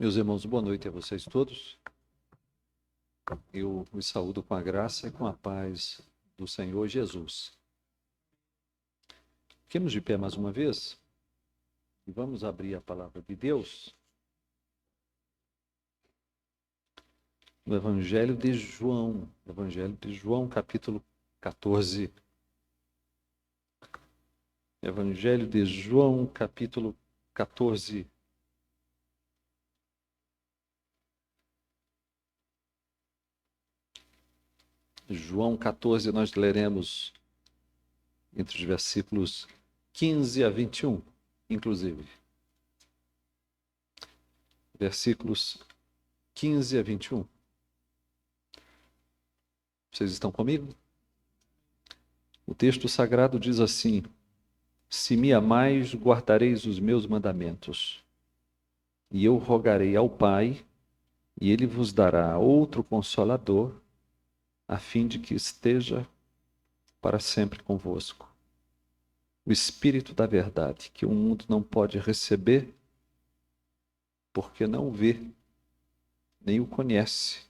Meus irmãos, boa noite a vocês todos. Eu os saúdo com a graça e com a paz do Senhor Jesus. Fiquemos de pé mais uma vez e vamos abrir a palavra de Deus no Evangelho de João, capítulo 14. Evangelho de João, capítulo 14. João 14, nós leremos entre os versículos 15 a 21, inclusive. Versículos 15 a 21. Vocês estão comigo? O texto sagrado diz assim: Se me amais, guardareis os meus mandamentos. E eu rogarei ao Pai, e ele vos dará outro Consolador, a fim de que esteja para sempre convosco. O Espírito da verdade, que o mundo não pode receber, porque não o vê, nem o conhece.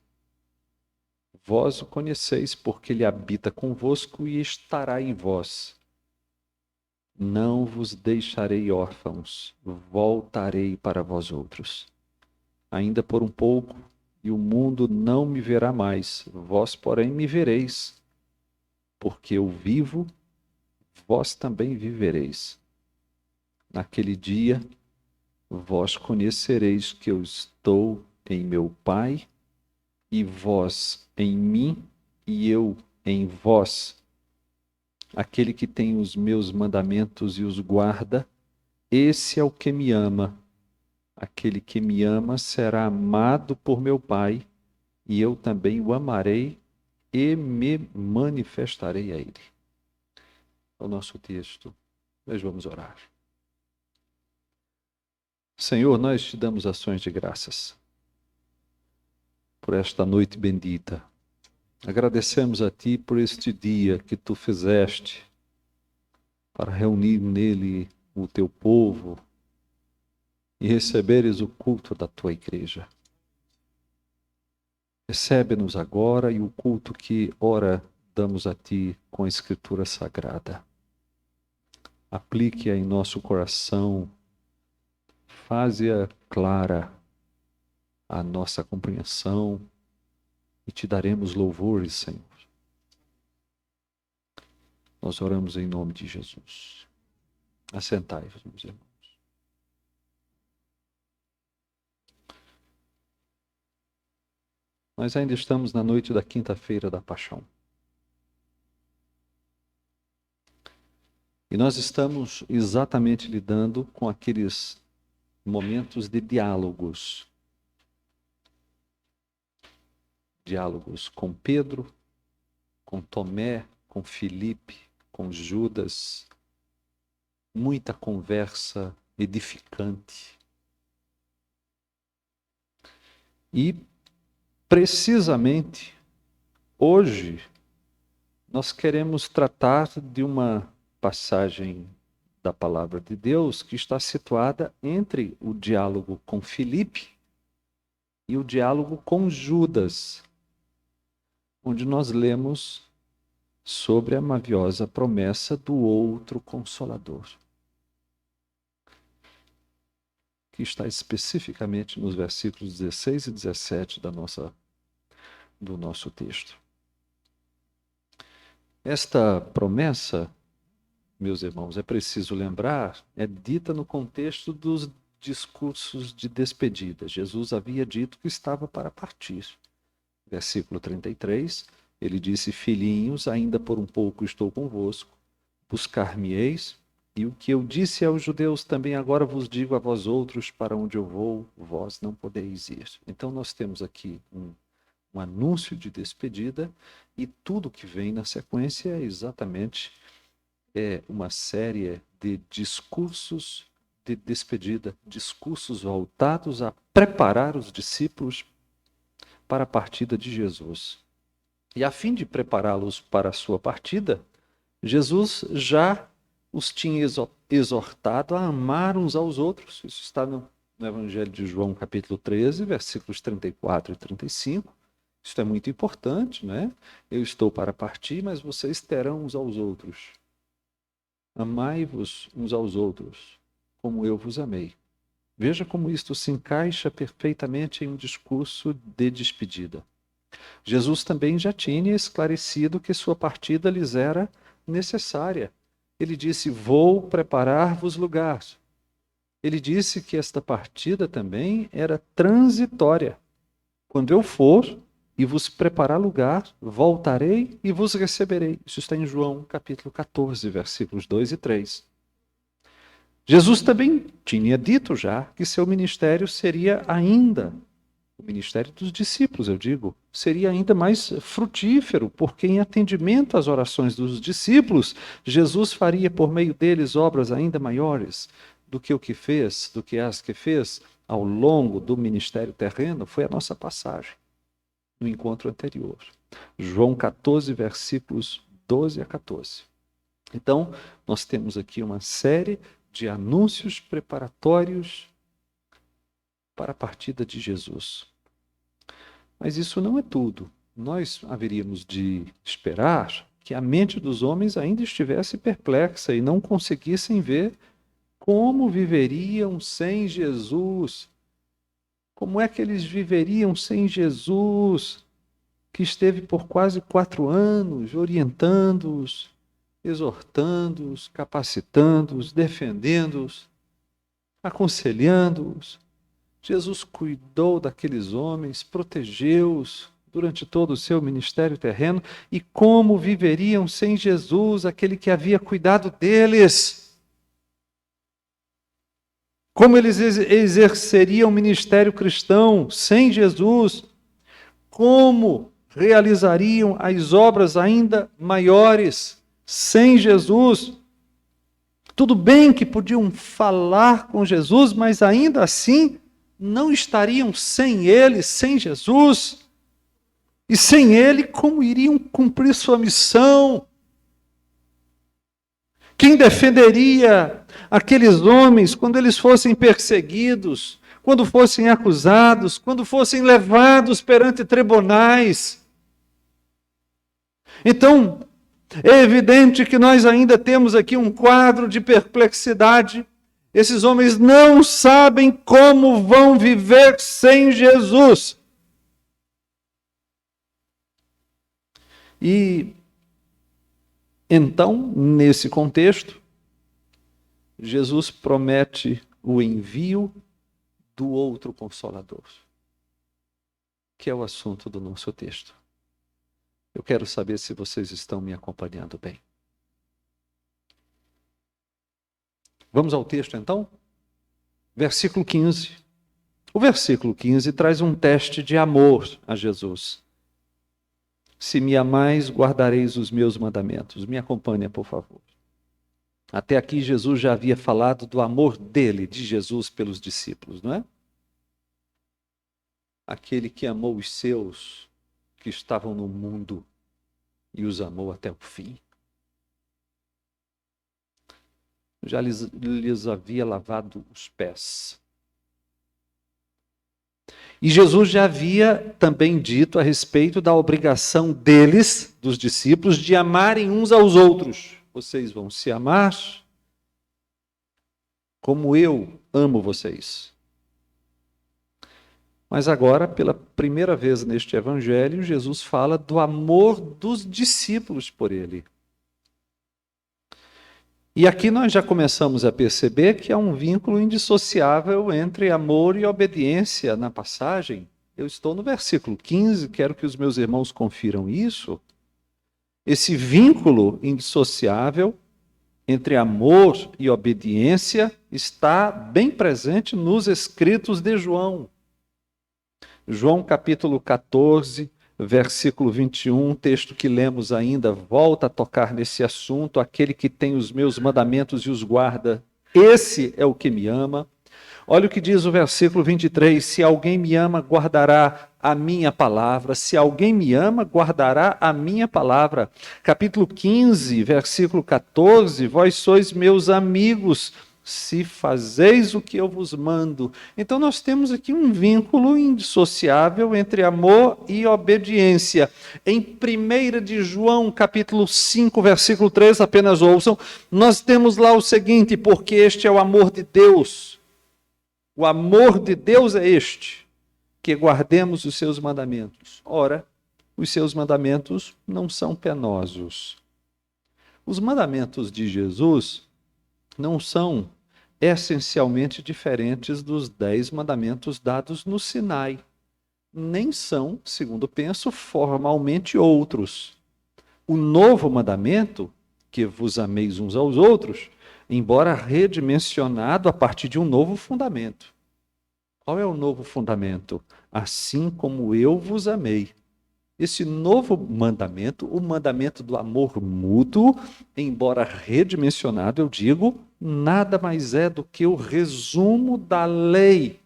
Vós o conheceis, porque ele habita convosco e estará em vós. Não vos deixarei órfãos, voltarei para vós outros. Ainda por um pouco, e o mundo não me verá mais, vós, porém, me vereis. Porque eu vivo, vós também vivereis. Naquele dia, vós conhecereis que eu estou em meu Pai, e vós em mim, e eu em vós. Aquele que tem os meus mandamentos e os guarda, esse é o que me ama. Aquele que me ama será amado por meu Pai, e eu também o amarei e me manifestarei a ele. É o nosso texto. Nós vamos orar. Senhor, nós te damos ações de graças por esta noite bendita. Agradecemos a ti por este dia que tu fizeste para reunir nele o teu povo e receberes o culto da tua igreja. Recebe-nos agora e o culto que, ora, damos a ti com a Escritura Sagrada. Aplique-a em nosso coração, faze-a clara a nossa compreensão e te daremos louvores, Senhor. Nós oramos em nome de Jesus. Assentai-vos, meus irmãos. Nós ainda estamos na noite da quinta-feira da Paixão. E nós estamos exatamente lidando com aqueles momentos de diálogos. Diálogos com Pedro, com Tomé, com Filipe, com Judas. Muita conversa edificante. E, precisamente, hoje, nós queremos tratar de uma passagem da palavra de Deus que está situada entre o diálogo com Filipe e o diálogo com Judas, onde nós lemos sobre a maviosa promessa do outro Consolador, que está especificamente nos versículos 16 e 17 do nosso texto. Esta promessa, meus irmãos, é preciso lembrar, é dita no contexto dos discursos de despedida. Jesus havia dito que estava para partir. Versículo 33, ele disse: Filhinhos, ainda por um pouco estou convosco, buscar-me-eis, e o que eu disse aos judeus também agora vos digo a vós outros, para onde eu vou, vós não podeis ir. Então nós temos aqui um anúncio de despedida, e tudo que vem na sequência é exatamente uma série de discursos de despedida, discursos voltados a preparar os discípulos para a partida de Jesus. E a fim de prepará-los para a sua partida, Jesus já os tinha exortado a amar uns aos outros. Isso está no no Evangelho de João, capítulo 13, versículos 34 e 35. Isso é muito importante, né? Eu estou para partir, mas vocês terão uns aos outros. Amai-vos uns aos outros, como eu vos amei. Veja como isto se encaixa perfeitamente em um discurso de despedida. Jesus também já tinha esclarecido que sua partida lhes era necessária. Ele disse: vou preparar-vos lugar. Ele disse que esta partida também era transitória. Quando eu for e vos preparar lugar, voltarei e vos receberei. Isso está em João, capítulo 14, versículos 2 e 3. Jesus também tinha dito já que seu ministério seria ainda, o ministério dos discípulos, eu digo, seria ainda mais frutífero, porque em atendimento às orações dos discípulos, Jesus faria por meio deles obras ainda maiores do que o que fez, do que as que fez ao longo do ministério terreno. Foi a nossa passagem no encontro anterior. João 14, versículos 12 a 14. Então, nós temos aqui uma série de anúncios preparatórios para a partida de Jesus. Mas isso não é tudo. Nós haveríamos de esperar que a mente dos homens ainda estivesse perplexa e não conseguissem ver como viveriam sem Jesus. Como é que eles viveriam sem Jesus, que esteve por quase 4 anos orientando-os, exortando-os, capacitando-os, defendendo-os, aconselhando-os. Jesus cuidou daqueles homens, protegeu-os durante todo o seu ministério terreno. E como viveriam sem Jesus, aquele que havia cuidado deles? Como eles exerceriam o ministério cristão sem Jesus? Como realizariam as obras ainda maiores sem Jesus? Tudo bem que podiam falar com Jesus, mas ainda assim não estariam sem ele, sem Jesus. E sem ele, como iriam cumprir sua missão? Quem defenderia aqueles homens quando eles fossem perseguidos, quando fossem acusados, quando fossem levados perante tribunais? Então, é evidente que nós ainda temos aqui um quadro de perplexidade. Esses homens não sabem como vão viver sem Jesus. E então, nesse contexto, Jesus promete o envio do outro Consolador, que é o assunto do nosso texto. Eu quero saber se vocês estão me acompanhando bem. Vamos ao texto, então? Versículo 15. O versículo 15 traz um teste de amor a Jesus. Se me amais, guardareis os meus mandamentos. Me acompanha, por favor. Até aqui, Jesus já havia falado do amor dele, de Jesus, pelos discípulos, não é? Aquele que amou os seus que estavam no mundo e os amou até o fim. Já lhes havia lavado os pés. E Jesus já havia também dito a respeito da obrigação deles, dos discípulos, de amarem uns aos outros. Vocês vão se amar como eu amo vocês. Mas agora, pela primeira vez neste evangelho, Jesus fala do amor dos discípulos por ele. E aqui nós já começamos a perceber que há um vínculo indissociável entre amor e obediência na passagem. Eu estou no versículo 15, quero que os meus irmãos confiram isso. Esse vínculo indissociável entre amor e obediência está bem presente nos escritos de João. João capítulo 14, versículo 21, texto que lemos ainda, volta a tocar nesse assunto: aquele que tem os meus mandamentos e os guarda, esse é o que me ama. Olha o que diz o versículo 23, se alguém me ama, guardará a minha palavra. Se alguém me ama, guardará a minha palavra. Capítulo 15, versículo 14, vós sois meus amigos, se fazeis o que eu vos mando. Então nós temos aqui um vínculo indissociável entre amor e obediência. Em 1 de João, capítulo 5, versículo 3, apenas ouçam, nós temos lá o seguinte: porque este é o amor de Deus. O amor de Deus é este, que guardemos os seus mandamentos. Ora, os seus mandamentos não são penosos. Os mandamentos de Jesus não são essencialmente diferentes dos 10 mandamentos dados no Sinai. Nem são, segundo penso, formalmente outros. O novo mandamento, que vos ameis uns aos outros, embora redimensionado a partir de um novo fundamento. Qual é o novo fundamento? Assim como eu vos amei. Esse novo mandamento, o mandamento do amor mútuo, embora redimensionado, eu digo, nada mais é do que o resumo da lei.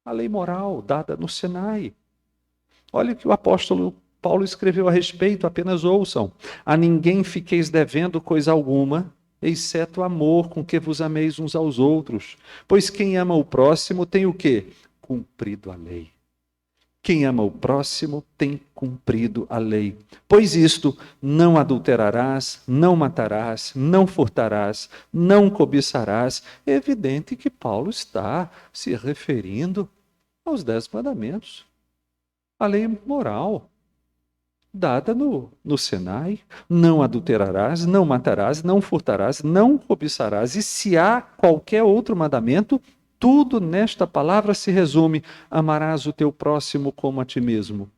A lei moral dada no Sinai. Olha o que o apóstolo Paulo escreveu a respeito, apenas ouçam. A ninguém fiqueis devendo coisa alguma, exceto o amor com que vos ameis uns aos outros. Pois quem ama o próximo tem o quê? Cumprido a lei. Quem ama o próximo tem cumprido a lei. Pois isto, não adulterarás, não matarás, não furtarás, não cobiçarás. É evidente que Paulo está se referindo aos 10 mandamentos. A lei moral dada no Sinai. Não adulterarás, não matarás, não furtarás, não cobiçarás. E se há qualquer outro mandamento, tudo nesta palavra se resume: amarás o teu próximo como a ti mesmo.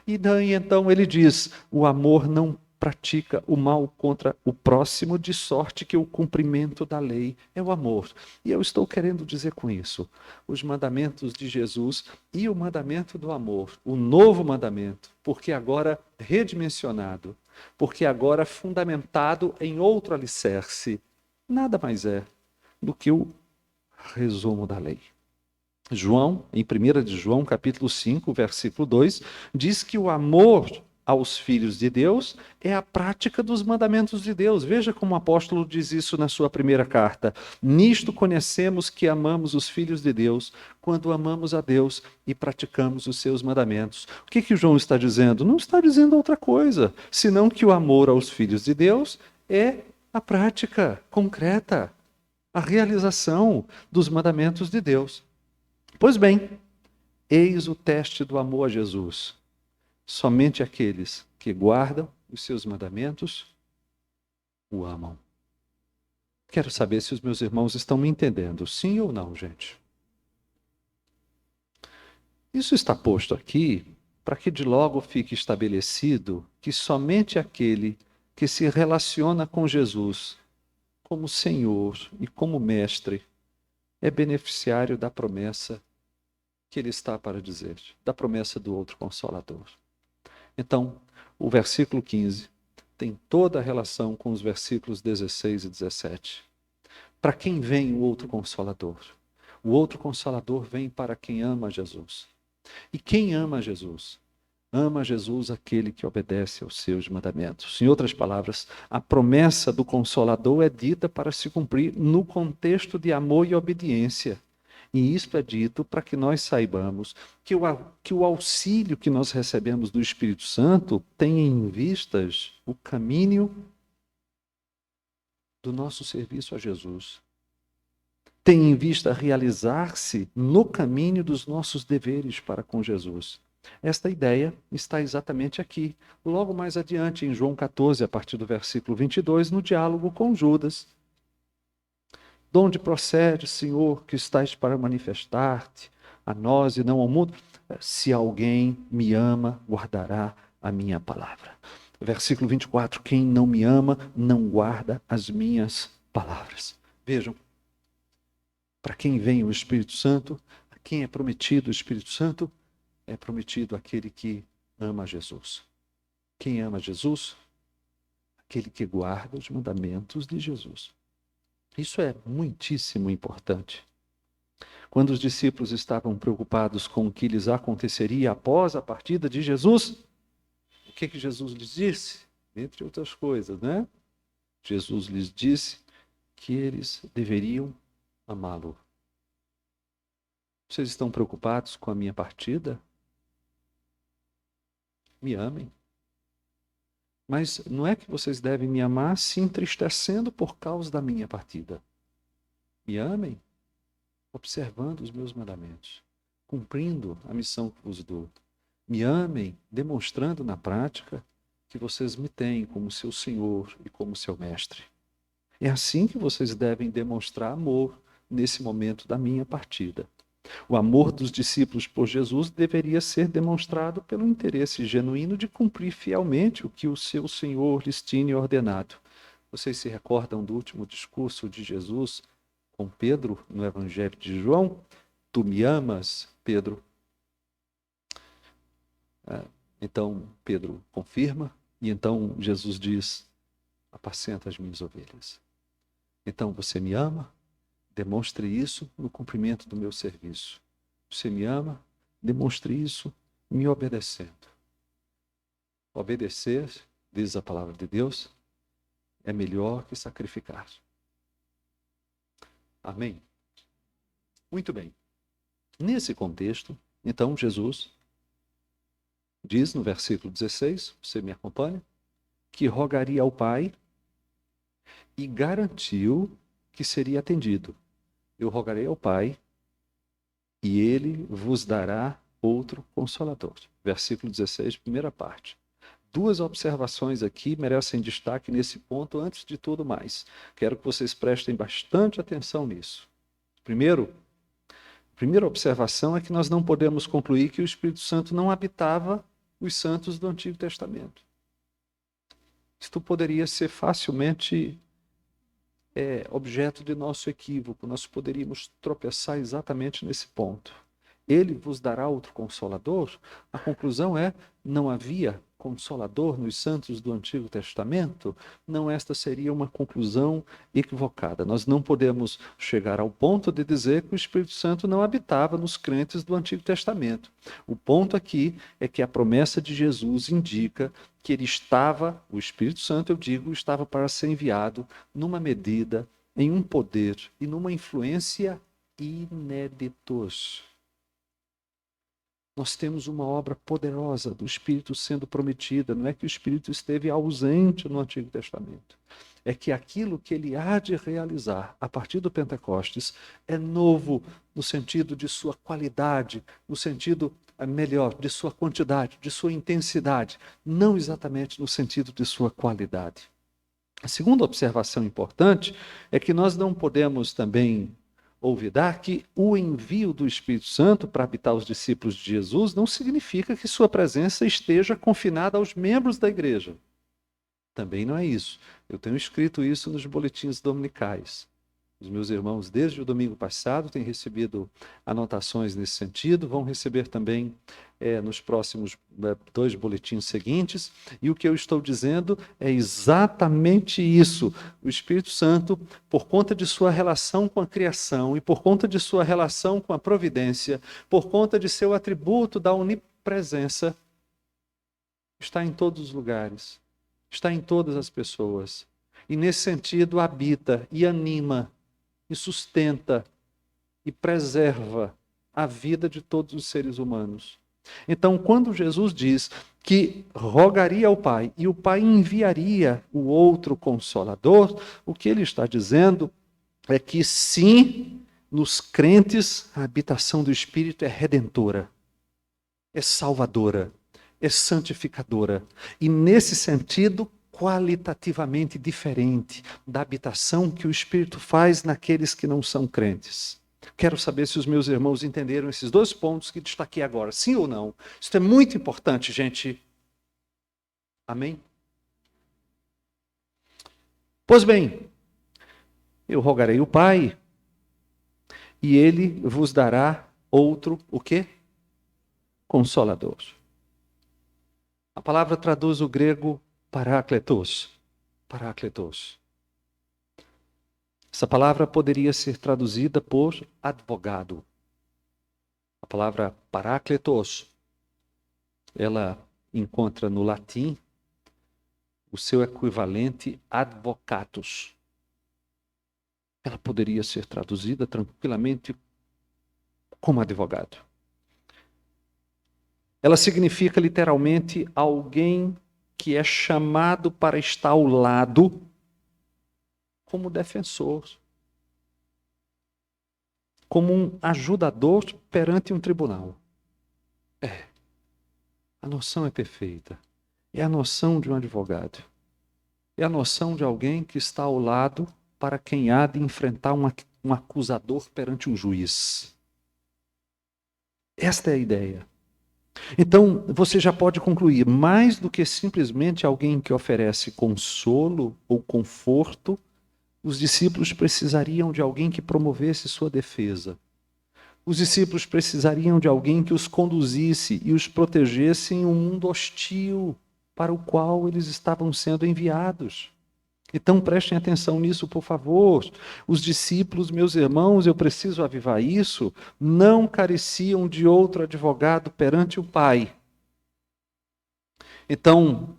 E daí então ele diz: o amor não pratica o mal contra o próximo, de sorte que o cumprimento da lei é o amor. E eu estou querendo dizer com isso, os mandamentos de Jesus e o mandamento do amor, o novo mandamento, porque agora redimensionado, porque agora fundamentado em outro alicerce, nada mais é do que o resumo da lei. João, em 1 de João, capítulo 5, versículo 2, diz que o amor aos filhos de Deus é a prática dos mandamentos de Deus. Veja como o apóstolo diz isso na sua primeira carta. Nisto conhecemos que amamos os filhos de Deus, quando amamos a Deus e praticamos os seus mandamentos. O que João está dizendo? Não está dizendo outra coisa, senão que o amor aos filhos de Deus é a prática concreta, a realização dos mandamentos de Deus. Pois bem, eis o teste do amor a Jesus. Somente aqueles que guardam os seus mandamentos o amam. Quero saber se os meus irmãos estão me entendendo, sim ou não, gente? Isso está posto aqui para que de logo fique estabelecido que somente aquele que se relaciona com Jesus como Senhor e como Mestre é beneficiário da promessa que ele está para dizer, da promessa do outro Consolador. Então, o versículo 15 tem toda a relação com os versículos 16 e 17. Para quem vem o outro Consolador? O outro Consolador vem para quem ama Jesus. E quem ama Jesus? Ama Jesus aquele que obedece aos seus mandamentos. Em outras palavras, a promessa do Consolador é dita para se cumprir no contexto de amor e obediência. E isto é dito para que nós saibamos que o auxílio que nós recebemos do Espírito Santo tem em vistas o caminho do nosso serviço a Jesus. Tem em vista realizar-se no caminho dos nossos deveres para com Jesus. Esta ideia está exatamente aqui, logo mais adiante, em João 14, a partir do versículo 22, no diálogo com Judas. De onde procede, Senhor, que estás para manifestar-te a nós e não ao mundo? Se alguém me ama, guardará a minha palavra. Versículo 24, quem não me ama, não guarda as minhas palavras. Vejam, para quem vem o Espírito Santo, a quem é prometido o Espírito Santo, é prometido aquele que ama Jesus. Quem ama Jesus? Aquele que guarda os mandamentos de Jesus. Isso é muitíssimo importante. Quando os discípulos estavam preocupados com o que lhes aconteceria após a partida de Jesus, o que Jesus lhes disse? Entre outras coisas, né? Jesus lhes disse que eles deveriam amá-lo. Vocês estão preocupados com a minha partida? Me amem. Mas não é que vocês devem me amar se entristecendo por causa da minha partida. Me amem observando os meus mandamentos, cumprindo a missão que vos dou. Me amem demonstrando na prática que vocês me têm como seu Senhor e como seu Mestre. É assim que vocês devem demonstrar amor nesse momento da minha partida. O amor dos discípulos por Jesus deveria ser demonstrado pelo interesse genuíno de cumprir fielmente o que o seu Senhor lhes tinha ordenado. Vocês se recordam do último discurso de Jesus com Pedro no Evangelho de João? Tu me amas, Pedro? Então Pedro confirma, e então Jesus diz: apacenta as minhas ovelhas. Então você me ama? Demonstre isso no cumprimento do meu serviço. Você me ama? Demonstre isso me obedecendo. Obedecer, diz a palavra de Deus, é melhor que sacrificar. Amém? Muito bem. Nesse contexto, então, Jesus diz no versículo 16, você me acompanha, que rogaria ao Pai e garantiu que seria atendido. Eu rogarei ao Pai e ele vos dará outro consolador. Versículo 16, primeira parte. Duas observações aqui merecem destaque nesse ponto, antes de tudo mais. Quero que vocês prestem bastante atenção nisso. Primeiro, a primeira observação é que nós não podemos concluir que o Espírito Santo não habitava os santos do Antigo Testamento. Isto poderia ser facilmente objeto de nosso equívoco. Nós poderíamos tropeçar exatamente nesse ponto. Ele vos dará outro consolador? A conclusão é: não havia consolador nos santos do Antigo Testamento? Não, esta seria uma conclusão equivocada. Nós não podemos chegar ao ponto de dizer que o Espírito Santo não habitava nos crentes do Antigo Testamento. O ponto aqui é que a promessa de Jesus indica que ele estava, o Espírito Santo, eu digo, estava para ser enviado numa medida, em um poder e numa influência inéditos. Nós temos uma obra poderosa do Espírito sendo prometida. Não é que o Espírito esteve ausente no Antigo Testamento. É que aquilo que ele há de realizar a partir do Pentecostes é novo no sentido de sua qualidade, no sentido melhor, de sua quantidade, de sua intensidade, não exatamente no sentido de sua qualidade. A segunda observação importante é que nós não podemos também olvidar que o envio do Espírito Santo para habitar os discípulos de Jesus não significa que sua presença esteja confinada aos membros da igreja. Também não é isso. Eu tenho escrito isso nos boletins dominicais. Os meus irmãos, desde o domingo passado, têm recebido anotações nesse sentido, vão receber também nos próximos 2 boletins seguintes. E o que eu estou dizendo é exatamente isso. O Espírito Santo, por conta de sua relação com a criação e por conta de sua relação com a providência, por conta de seu atributo da onipresença, está em todos os lugares, está em todas as pessoas. E nesse sentido habita e anima e sustenta e preserva a vida de todos os seres humanos. Então, quando Jesus diz que rogaria ao Pai e o Pai enviaria o outro Consolador, o que ele está dizendo é que sim, nos crentes a habitação do Espírito é redentora, é salvadora, é santificadora. E nesse sentido, qualitativamente diferente da habitação que o Espírito faz naqueles que não são crentes. Quero saber se os meus irmãos entenderam esses 2 pontos que destaquei agora, sim ou não. Isso é muito importante, gente. Amém? Pois bem, eu rogarei o Pai, e ele vos dará outro, o quê? Consolador. A palavra traduz o grego parácletos. Parácletos. Essa palavra poderia ser traduzida por advogado. A palavra parácletos, ela encontra no latim o seu equivalente advocatus. ela poderia ser traduzida tranquilamente como advogado. Ela significa literalmente alguém que é chamado para estar ao lado como defensor, como um ajudador perante um tribunal. A noção é perfeita. É a noção de um advogado. É a noção de alguém que está ao lado para quem há de enfrentar um acusador perante um juiz. Esta é a ideia. Então, você já pode concluir, mais do que simplesmente alguém que oferece consolo ou conforto, os discípulos precisariam de alguém que promovesse sua defesa. Os discípulos precisariam de alguém que os conduzisse e os protegesse em um mundo hostil para o qual eles estavam sendo enviados. Então prestem atenção nisso, por favor. Os discípulos, meus irmãos, eu preciso avivar isso, não careciam de outro advogado perante o Pai. Então,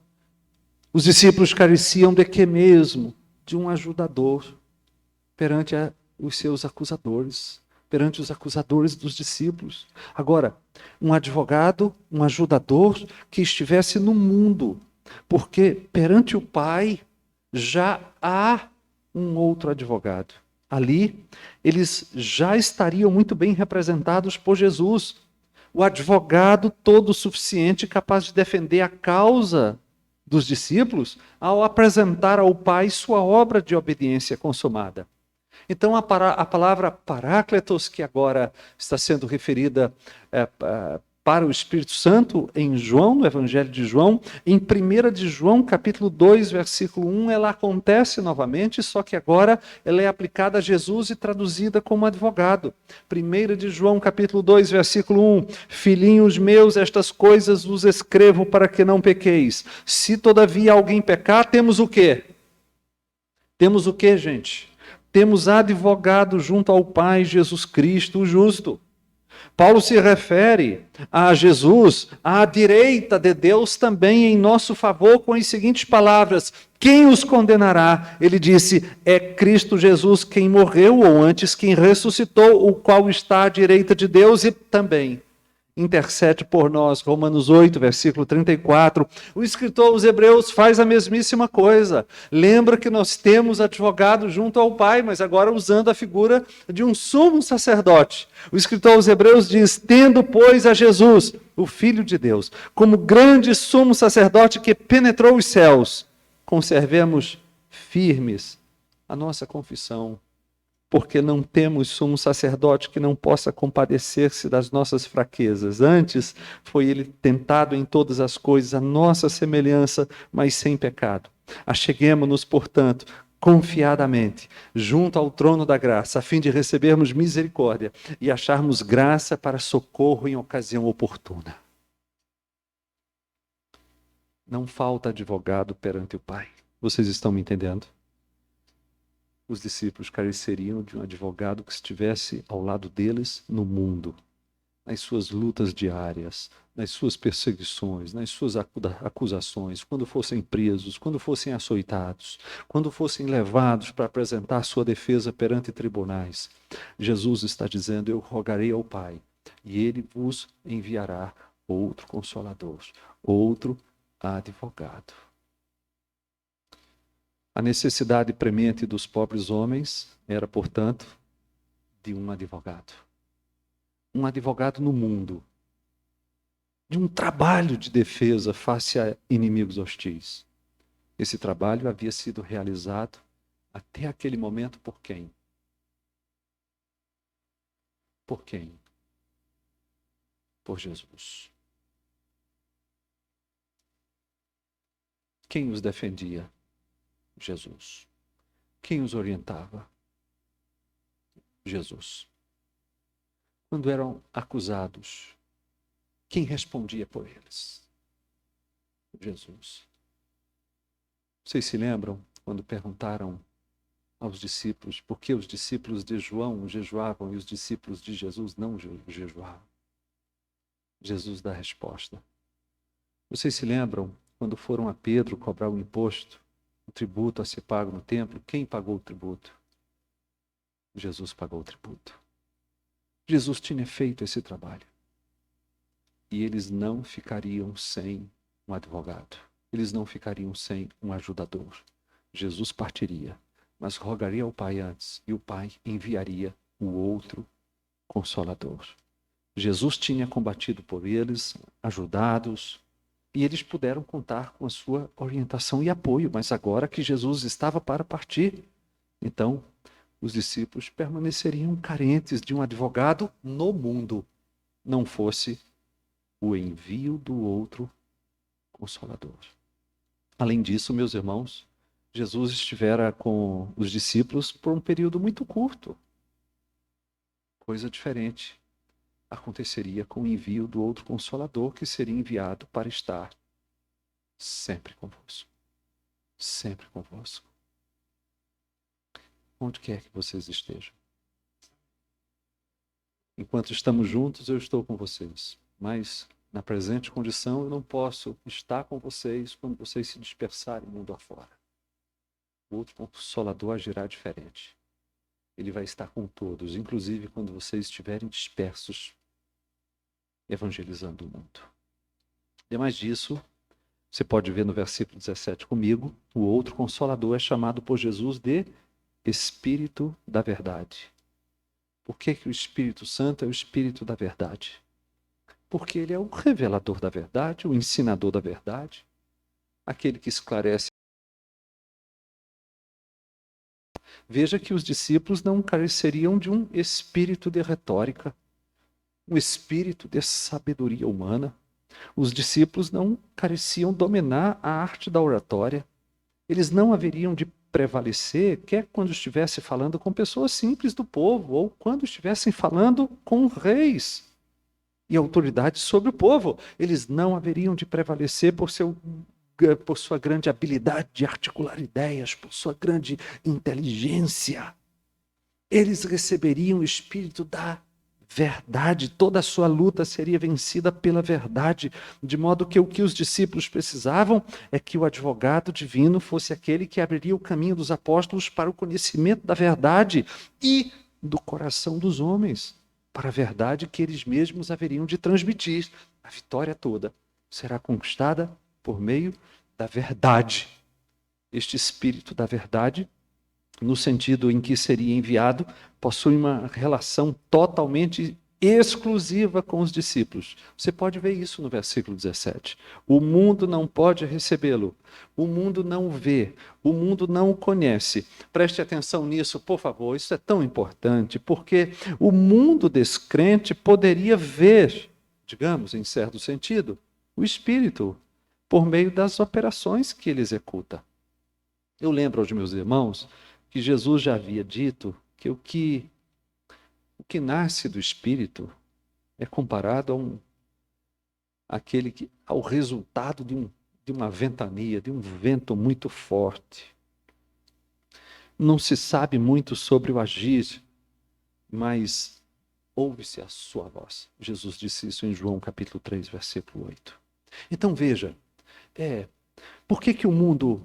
os discípulos careciam de quê mesmo? De um ajudador perante os seus acusadores, perante os acusadores dos discípulos. Agora, um advogado, um ajudador que estivesse no mundo, porque perante o Pai já há um outro advogado. Ali, eles já estariam muito bem representados por Jesus. O advogado todo suficiente, capaz de defender a causa dos discípulos, ao apresentar ao Pai sua obra de obediência consumada. Então, a palavra parácletos, que agora está sendo referida para o Espírito Santo em João, no Evangelho de João, em 1 de João, capítulo 2, versículo 1, ela acontece novamente, só que agora ela é aplicada a Jesus e traduzida como advogado. 1 de João, capítulo 2, versículo 1, filhinhos meus, estas coisas vos escrevo para que não pequeis. Se todavia alguém pecar, temos o quê? Temos o quê, gente? Temos advogado junto ao Pai, Jesus Cristo, o justo. Paulo se refere a Jesus à direita de Deus também em nosso favor com as seguintes palavras: quem os condenará? Ele disse, é Cristo Jesus quem morreu, ou antes quem ressuscitou, o qual está à direita de Deus e também intercede por nós. Romanos 8, versículo 34. O escritor aos Hebreus faz a mesmíssima coisa. Lembra que nós temos advogado junto ao Pai, mas agora usando a figura de um sumo sacerdote. O escritor aos Hebreus diz, tendo, pois, a Jesus, o Filho de Deus, como grande sumo sacerdote que penetrou os céus, conservemos firmes a nossa confissão, porque não temos sumo sacerdote que não possa compadecer-se das nossas fraquezas. Antes, foi ele tentado em todas as coisas, a nossa semelhança, mas sem pecado. Acheguemo-nos, portanto, confiadamente, junto ao trono da graça, a fim de recebermos misericórdia e acharmos graça para socorro em ocasião oportuna. Não falta advogado perante o Pai. Vocês estão me entendendo? Os discípulos careceriam de um advogado que estivesse ao lado deles no mundo, nas suas lutas diárias, nas suas perseguições, nas suas acusações, quando fossem presos, quando fossem açoitados, quando fossem levados para apresentar sua defesa perante tribunais. Jesus está dizendo, eu rogarei ao Pai, e ele vos enviará outro consolador, outro advogado. A necessidade premente dos pobres homens era, portanto, de um advogado. Um advogado no mundo. De um trabalho de defesa face a inimigos hostis. Esse trabalho havia sido realizado até aquele momento por quem? Por quem? Por Jesus. Quem os defendia? Jesus. Quem os orientava? Jesus. Quando eram acusados, quem respondia por eles? Jesus. Vocês se lembram quando perguntaram aos discípulos por que os discípulos de João jejuavam e os discípulos de Jesus não jejuavam? Jesus dá a resposta. Vocês se lembram quando foram a Pedro cobrar o imposto? O tributo a ser pago no templo, quem pagou o tributo? Jesus pagou o tributo. Jesus tinha feito esse trabalho. E eles não ficariam sem um advogado. Eles não ficariam sem um ajudador. Jesus partiria, mas rogaria ao Pai antes, e o Pai enviaria o outro Consolador. Jesus tinha combatido por eles, ajudados, e eles puderam contar com a sua orientação e apoio, mas agora que Jesus estava para partir, então os discípulos permaneceriam carentes de um advogado no mundo, não fosse o envio do outro Consolador. Além disso, meus irmãos, Jesus estivera com os discípulos por um período muito curto. Coisa diferente aconteceria com o envio do outro Consolador, que seria enviado para estar sempre convosco. Sempre convosco. Onde quer que vocês estejam. Enquanto estamos juntos, eu estou com vocês. Mas, na presente condição, eu não posso estar com vocês quando vocês se dispersarem mundo afora. O outro Consolador agirá diferente. Ele vai estar com todos, inclusive quando vocês estiverem dispersos, evangelizando o mundo. Demais disso, você pode ver no versículo 17 comigo, o outro Consolador é chamado por Jesus de Espírito da Verdade. Por que o Espírito Santo é o Espírito da Verdade? Porque ele é o revelador da verdade, o ensinador da verdade, aquele que esclarece. Veja que os discípulos não careceriam de um espírito de retórica, um espírito de sabedoria humana. Os discípulos não careciam dominar a arte da oratória. Eles não haveriam de prevalecer, quer quando estivesse falando com pessoas simples do povo, ou quando estivessem falando com reis e autoridades sobre o povo. Eles não haveriam de prevalecer por sua grande habilidade de articular ideias, por sua grande inteligência. Eles receberiam o espírito da verdade, toda a sua luta seria vencida pela verdade, de modo que o que os discípulos precisavam é que o advogado divino fosse aquele que abriria o caminho dos apóstolos para o conhecimento da verdade e do coração dos homens, para a verdade que eles mesmos haveriam de transmitir. A vitória toda será conquistada por meio da verdade. Este espírito da verdade, no sentido em que seria enviado, possui uma relação totalmente exclusiva com os discípulos. Você pode ver isso no versículo 17. O mundo não pode recebê-lo, o mundo não vê, o mundo não o conhece. Preste atenção nisso, por favor, isso é tão importante, porque o mundo descrente poderia ver, digamos, em certo sentido, o Espírito, por meio das operações que ele executa. Eu lembro aos meus irmãos que Jesus já havia dito que o que nasce do Espírito é comparado ao resultado de uma ventania, de um vento muito forte. Não se sabe muito sobre o agir, mas ouve-se a sua voz. Jesus disse isso em João capítulo 3, versículo 8. Então veja, por que o mundo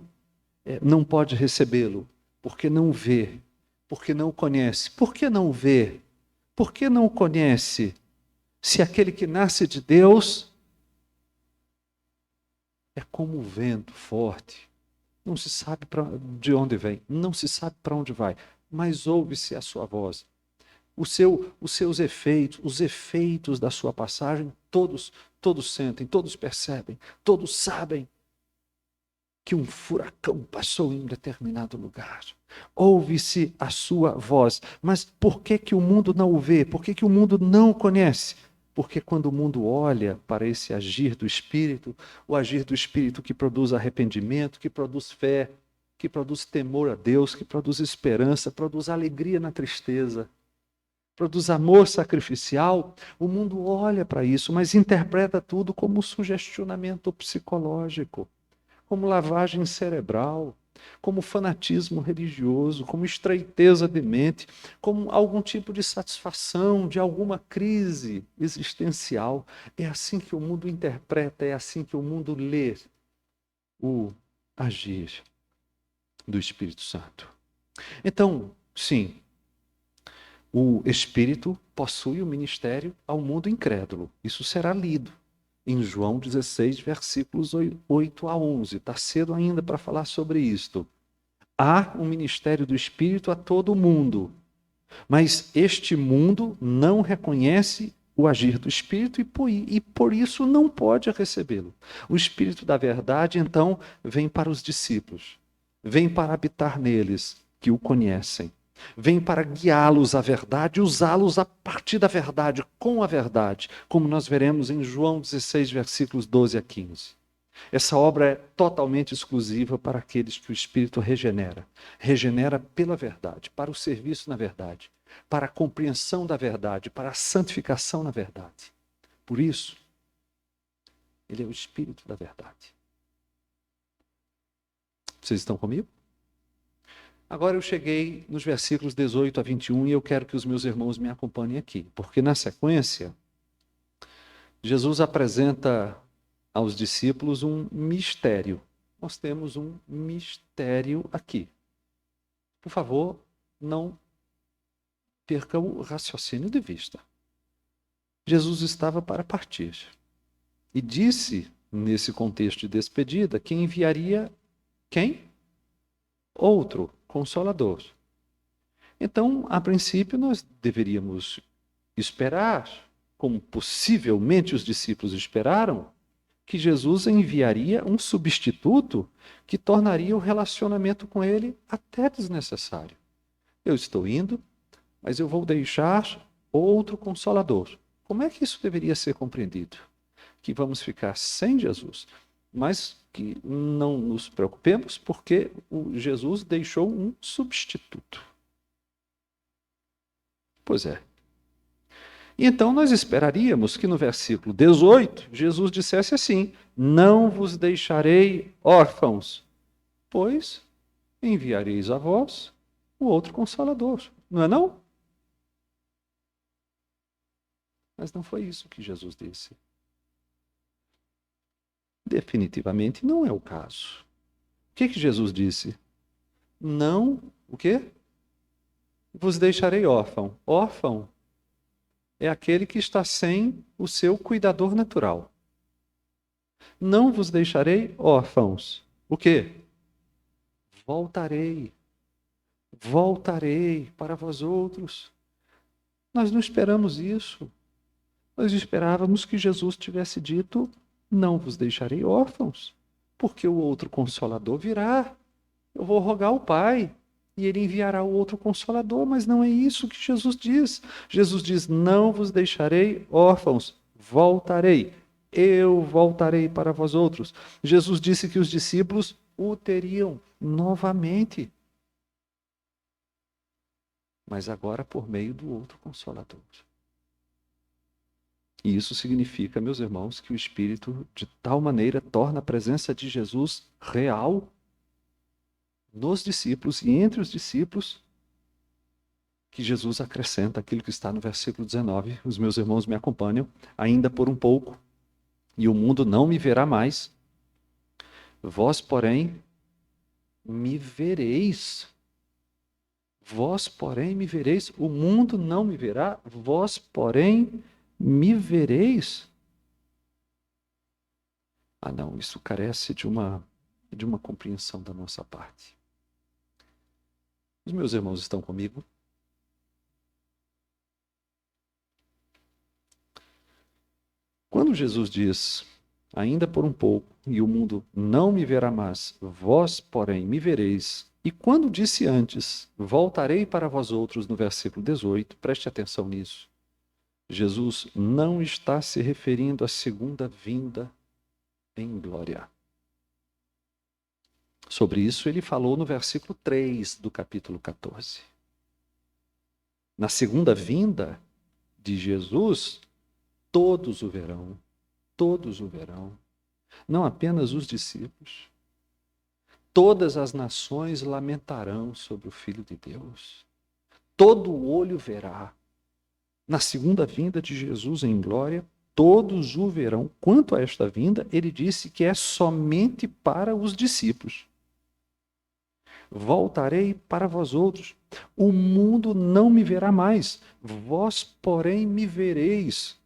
não pode recebê-lo? Porque não vê, porque não conhece. Por que não vê? Por que não conhece? Se aquele que nasce de Deus é como o vento forte, não se sabe de onde vem, não se sabe para onde vai, mas ouve-se a sua voz. Os seus efeitos, os efeitos da sua passagem, todos sentem, todos percebem, todos sabem que um furacão passou em um determinado lugar. Ouve-se a sua voz. Mas por que o mundo não o vê? Por que o mundo não o conhece? Porque quando o mundo olha para esse agir do Espírito, o agir do Espírito que produz arrependimento, que produz fé, que produz temor a Deus, que produz esperança, produz alegria na tristeza, produz amor sacrificial, o mundo olha para isso, mas interpreta tudo como sugestionamento psicológico, como lavagem cerebral, como fanatismo religioso, como estreiteza de mente, como algum tipo de satisfação de alguma crise existencial. É assim que o mundo interpreta, é assim que o mundo lê o agir do Espírito Santo. Então, sim, o Espírito possui o ministério ao mundo incrédulo. Isso será lido em João 16, versículos 8 a 11. Está cedo ainda para falar sobre isto. Há um ministério do Espírito a todo o mundo, mas este mundo não reconhece o agir do Espírito e por isso não pode recebê-lo. O Espírito da verdade, então, vem para os discípulos, vem para habitar neles, que o conhecem, vem para guiá-los à verdade, usá-los a partir da verdade, com a verdade, como nós veremos em João 16, versículos 12 a 15. Essa obra é totalmente exclusiva para aqueles que o Espírito regenera. Regenera pela verdade, para o serviço na verdade, para a compreensão da verdade, para a santificação na verdade. Por isso, ele é o Espírito da verdade. Vocês estão comigo? Agora eu cheguei nos versículos 18 a 21 e eu quero que os meus irmãos me acompanhem aqui, porque na sequência, Jesus apresenta aos discípulos um mistério. Nós temos um mistério aqui. Por favor, não perca o raciocínio de vista. Jesus estava para partir e disse, nesse contexto de despedida, que enviaria quem? Outro Consolador. Então, a princípio, nós deveríamos esperar, como possivelmente os discípulos esperaram, que Jesus enviaria um substituto que tornaria o relacionamento com ele até desnecessário. Eu estou indo, mas eu vou deixar outro Consolador. Como é que isso deveria ser compreendido? Que vamos ficar sem Jesus, mas que não nos preocupemos, porque o Jesus deixou um substituto. Pois é. E então nós esperaríamos que no versículo 18, Jesus dissesse assim: não vos deixarei órfãos, pois enviareis a vós o outro Consolador. Não é não? Mas não foi isso que Jesus disse. Definitivamente não é o caso. O que Jesus disse? Não, o quê? Vos deixarei órfão. Órfão é aquele que está sem o seu cuidador natural. Não vos deixarei órfãos. O quê? Voltarei. Voltarei para vós outros. Nós não esperamos isso. Nós esperávamos que Jesus tivesse dito: não vos deixarei órfãos, porque o outro Consolador virá. Eu vou rogar ao Pai e ele enviará o outro Consolador, mas não é isso que Jesus diz. Jesus diz: não vos deixarei órfãos, voltarei. Eu voltarei para vós outros. Jesus disse que os discípulos o teriam novamente, mas agora por meio do outro Consolador. E isso significa, meus irmãos, que o Espírito de tal maneira torna a presença de Jesus real nos discípulos e entre os discípulos, que Jesus acrescenta aquilo que está no versículo 19. Os meus irmãos me acompanham. Ainda por um pouco, e o mundo não me verá mais. Vós, porém, me vereis. Vós, porém, me vereis. O mundo não me verá. Vós, porém, me vereis. Ah, não, isso carece de uma compreensão da nossa parte. Os meus irmãos estão comigo? Quando Jesus diz, ainda por um pouco, e o mundo não me verá mais, vós, porém, me vereis, e quando disse antes, voltarei para vós outros, no versículo 18, preste atenção nisso, Jesus não está se referindo à segunda vinda em glória. Sobre isso ele falou no versículo 3 do capítulo 14. Na segunda vinda de Jesus, todos o verão, todos o verão, não apenas os discípulos. Todas as nações lamentarão sobre o Filho de Deus. Todo olho verá. Na segunda vinda de Jesus em glória, todos o verão. Quanto a esta vinda, ele disse que é somente para os discípulos. voltarei para vós outros. O mundo não me verá mais, vós, porém, me vereis.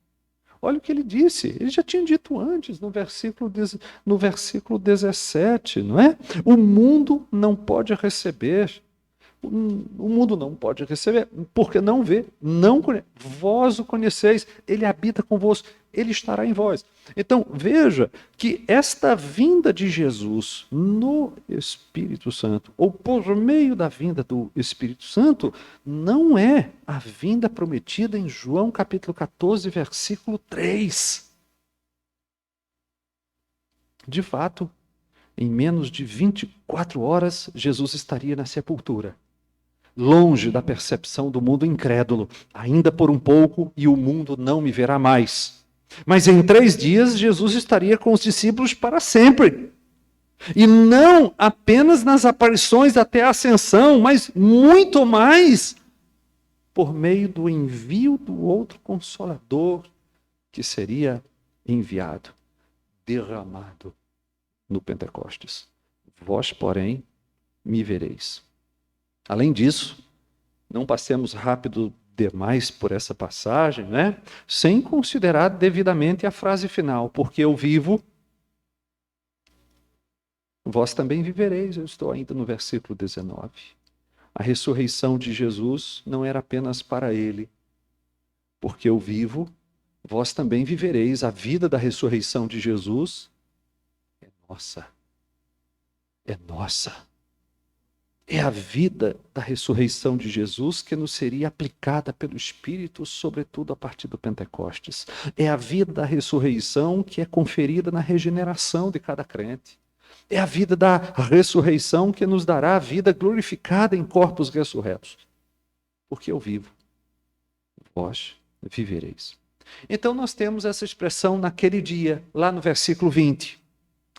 Olha o que ele disse. Ele já tinha dito antes, no versículo 17, não é? O mundo não pode receber. O mundo não pode receber, porque não vê, não conhece. Vós o conheceis, ele habita convosco, ele estará em vós. Então, veja que esta vinda de Jesus no Espírito Santo, ou por meio da vinda do Espírito Santo, não é a vinda prometida em João capítulo 14, versículo 3. De fato, em menos de 24 horas, Jesus estaria na sepultura, longe da percepção do mundo incrédulo, ainda por um pouco, e o mundo não me verá mais. Mas em 3 dias, Jesus estaria com os discípulos para sempre. E não apenas nas aparições até a ascensão, mas muito mais por meio do envio do outro Consolador que seria enviado, derramado no Pentecostes. Vós, porém, me vereis. Além disso, não passemos rápido demais por essa passagem, né? Sem considerar devidamente a frase final, porque eu vivo, vós também vivereis. Eu estou ainda no versículo 19. A ressurreição de Jesus não era apenas para ele, porque eu vivo, vós também vivereis. A vida da ressurreição de Jesus é nossa. É nossa. É a vida da ressurreição de Jesus que nos seria aplicada pelo Espírito, sobretudo a partir do Pentecostes. É a vida da ressurreição que é conferida na regeneração de cada crente. É a vida da ressurreição que nos dará a vida glorificada em corpos ressurretos. Porque eu vivo, vós vivereis. Então nós temos essa expressão naquele dia, lá no versículo 20.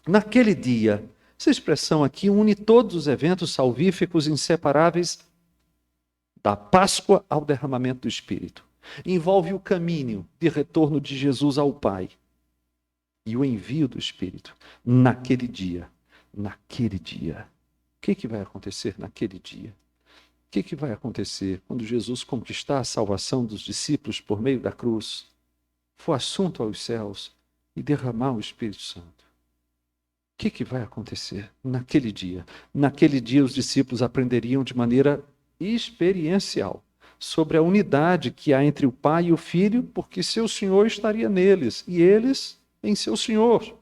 Naquele dia. Essa expressão aqui une todos os eventos salvíficos inseparáveis da Páscoa ao derramamento do Espírito. Envolve o caminho de retorno de Jesus ao Pai e o envio do Espírito naquele dia. Naquele dia. O que vai acontecer naquele dia? O que vai acontecer quando Jesus conquistar a salvação dos discípulos por meio da cruz, for assunto aos céus e derramar o Espírito Santo? O que vai acontecer naquele dia? Naquele dia, os discípulos aprenderiam de maneira experiencial sobre a unidade que há entre o Pai e o Filho, porque seu Senhor estaria neles e eles em seu Senhor.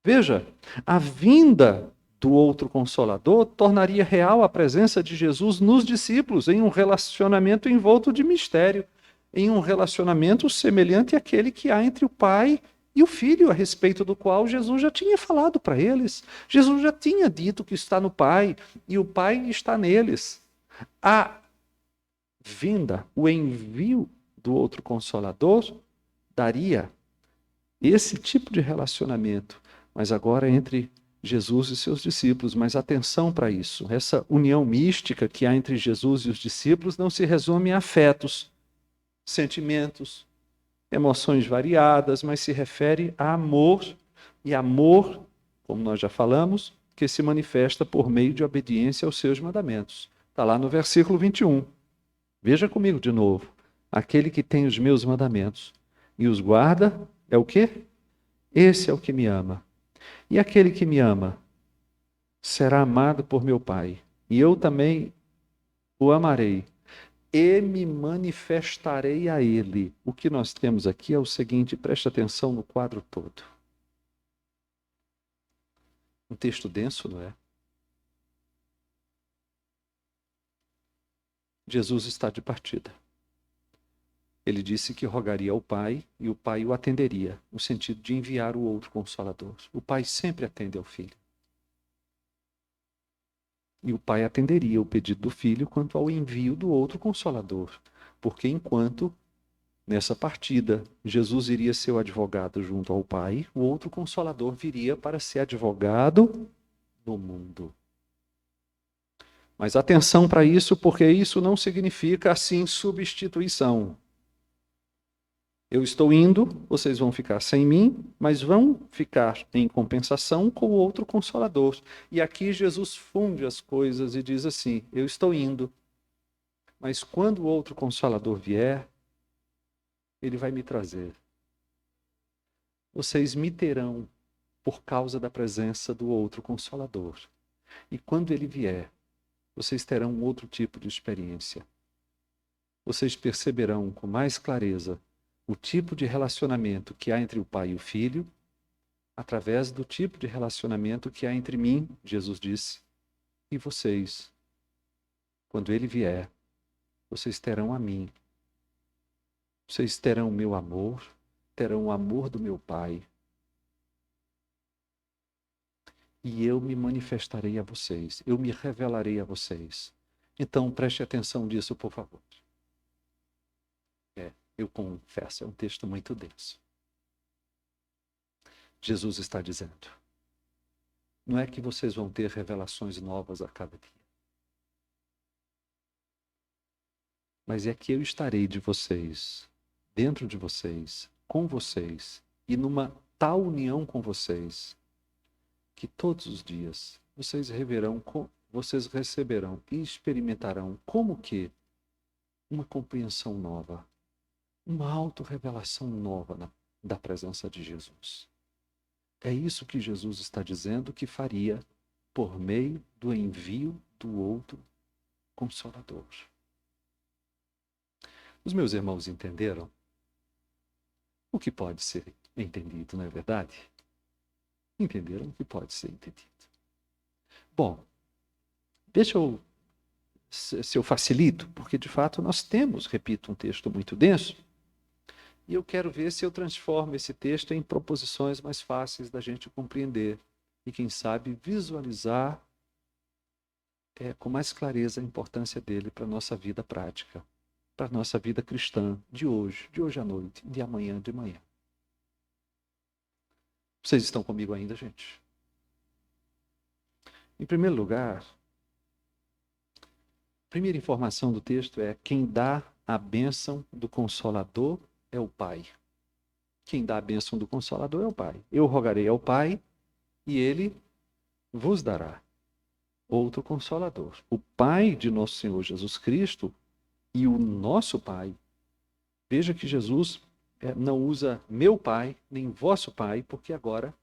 Veja, a vinda do outro Consolador tornaria real a presença de Jesus nos discípulos em um relacionamento envolto de mistério, em um relacionamento semelhante àquele que há entre o Pai e o Filho, a respeito do qual Jesus já tinha falado para eles. Jesus já tinha dito que está no Pai e o Pai está neles. A vinda, o envio do outro Consolador daria esse tipo de relacionamento, mas agora entre Jesus e seus discípulos. Mas atenção para isso. Essa união mística que há entre Jesus e os discípulos não se resume a afetos, sentimentos, emoções variadas, mas se refere a amor, e amor, como nós já falamos, que se manifesta por meio de obediência aos seus mandamentos. Está lá no versículo 21. Veja comigo de novo. Aquele que tem os meus mandamentos e os guarda, é o quê? Esse é o que me ama. E aquele que me ama será amado por meu Pai, e eu também o amarei e me manifestarei a ele. O que nós temos aqui é o seguinte, preste atenção no quadro todo. Um texto denso, não é? Jesus está de partida. Ele disse que rogaria ao Pai e o Pai o atenderia, no sentido de enviar o outro Consolador. O Pai sempre atende ao Filho. E o Pai atenderia o pedido do Filho quanto ao envio do outro Consolador. Porque enquanto, nessa partida, Jesus iria ser o advogado junto ao Pai, o outro Consolador viria para ser advogado no mundo. Mas atenção para isso, porque isso não significa, assim, substituição. Eu estou indo, vocês vão ficar sem mim, mas vão ficar em compensação com o outro Consolador. E aqui Jesus funde as coisas e diz assim: eu estou indo, mas quando o outro Consolador vier, ele vai me trazer. Vocês me terão por causa da presença do outro Consolador. E quando ele vier, vocês terão um outro tipo de experiência. Vocês perceberão com mais clareza o tipo de relacionamento que há entre o pai e o filho, através do tipo de relacionamento que há entre mim, Jesus disse, e vocês. Quando ele vier, vocês terão a mim. Vocês terão o meu amor, terão o amor do meu pai. E eu me manifestarei a vocês, eu me revelarei a vocês. Então, preste atenção nisso, por favor. Eu confesso, é um texto muito denso. Jesus está dizendo: não é que vocês vão ter revelações novas a cada dia, mas é que eu estarei de vocês, dentro de vocês, com vocês, e numa tal união com vocês, que todos os dias vocês receberão e experimentarão como que uma compreensão nova, uma autorrevelação nova da presença de Jesus. É isso que Jesus está dizendo que faria por meio do envio do outro Consolador. Os meus irmãos entenderam o que pode ser entendido, não é verdade? Entenderam o que pode ser entendido. Bom, deixa eu, se eu facilito, porque de fato nós temos, repito, um texto muito denso, e eu quero ver se eu transformo esse texto em proposições mais fáceis da gente compreender e, quem sabe, visualizar com mais clareza a importância dele para a nossa vida prática, para a nossa vida cristã de hoje à noite, de amanhã de manhã. Vocês estão comigo ainda, gente? Em primeiro lugar, a primeira informação do texto é: quem dá a bênção do Consolador é o Pai. Quem dá a bênção do Consolador é o Pai. Eu rogarei ao Pai e ele vos dará outro Consolador. O Pai de nosso Senhor Jesus Cristo e o nosso Pai. Veja que Jesus não usa meu Pai, nem vosso Pai, porque agora